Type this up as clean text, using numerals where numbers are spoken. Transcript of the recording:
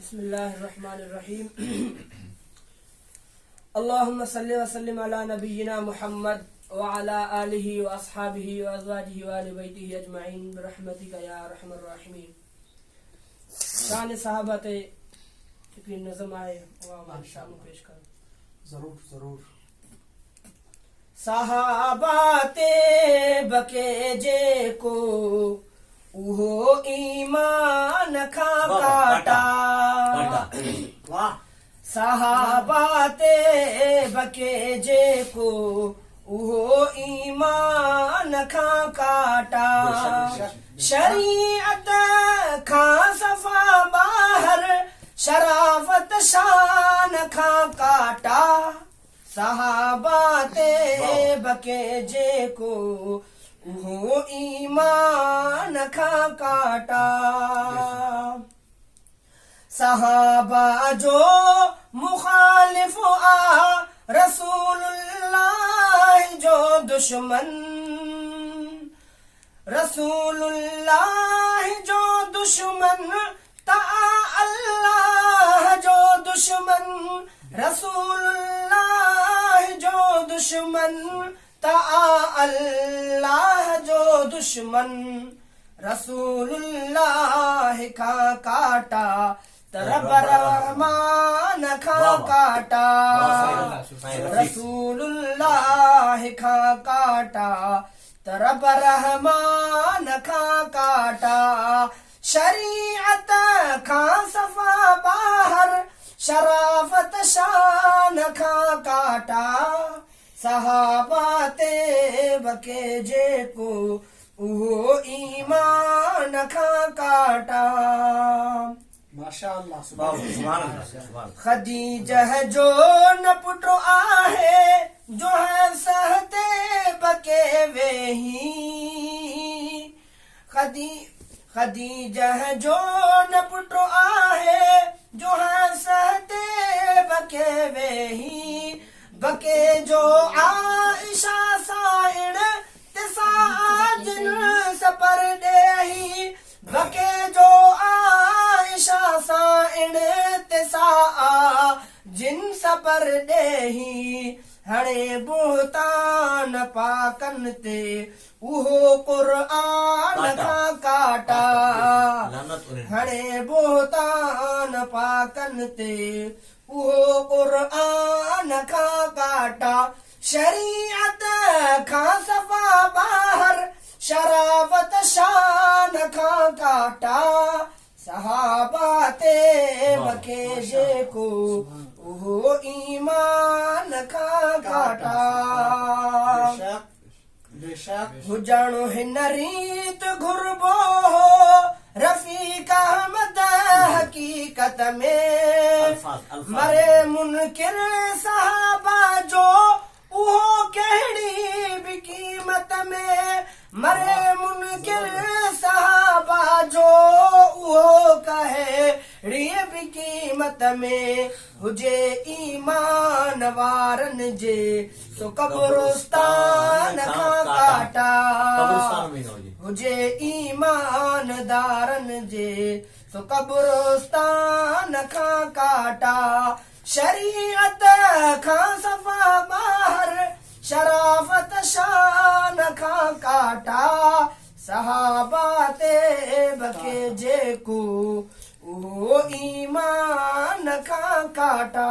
बिस्मिल्लाहिर्रहमानिर्रहीम। अल्लाहुम्मा सल्लि व सल्लिम अला नबिय्यिना मुहम्मद व अला आलिहि व अस्हाबिहि व अज़वाजिहि व अहलि बैतिहि अजमईन बिरहमतिका या अरहमर राहिमीन। शान सहाबते की नज़म आए वो हमारे सामने पेश करें। जरूर जरूर। सहाबाते बके जे को उहो ईमान खा काटा। वाह। सहाबाते बके जे को उहो ईमान खा काटा। शरीयत खां सफ़ा बाहर शराफत शान खा काटा। सहाबाते बके जे को उहो ईमान खा काटा। सहाबा जो मुखालिफ आ रसूलुल्लाह जो दुश्मन। रसूलुल्लाह जो दुश्मन ता अल्लाह जो दुश्मन। रसूलुल्लाह जो दुश्मन ता अल्लाह जो दुश्मन। रसूलुल्लाह का काटा तरब रहमान खा काटा। रसूलुल्लाह का काटा तरब रहमान खा काटा। शरीयत खां सफ़ा बाहर शराफत शान खा काटा। सहाबाते बके जे को उहो ईमान खा काटा। माशाअल्लाह। खदीजा जो न पुटो आहे जो है सहते बके वेही। खदीजा जो न पुटो आहे जो है सहते बके वेही। बके जो आइशा साइण तिसा जिन सपर देही। बके जो आइशा साइण तिसा जिन सपर देही। हणे बुहतान पाकन ते उहो कुरान खा काटा। हणे बुहतान पाकन ते उहो कुरान खा काटा। शरीयत खां सफ़ा बाहर शराफत शान खा काटा। सहाबाते बके जे को उहो ईमान खा काटा। हुजण हिन रीत घुरबो हो रफ़ीक अहमद हकीकत में। मरे मुनकिर सहाबा जो उहो कहिड़ी बि क़ीमत में। मरे मुनकिर सहाबा जो उहो कहिड़ी बि क़ीमत में। हुजे ईमान वारन जे सो कब्रिस्तान खा काटा। हुजे ईमानदारन जे सो कब्रिस्तान खा काटा। शरीयत खां सफ़ा बाहर शराफत शान खा काटा। सहाबाते बके जे को उहो ईमान खा काटा।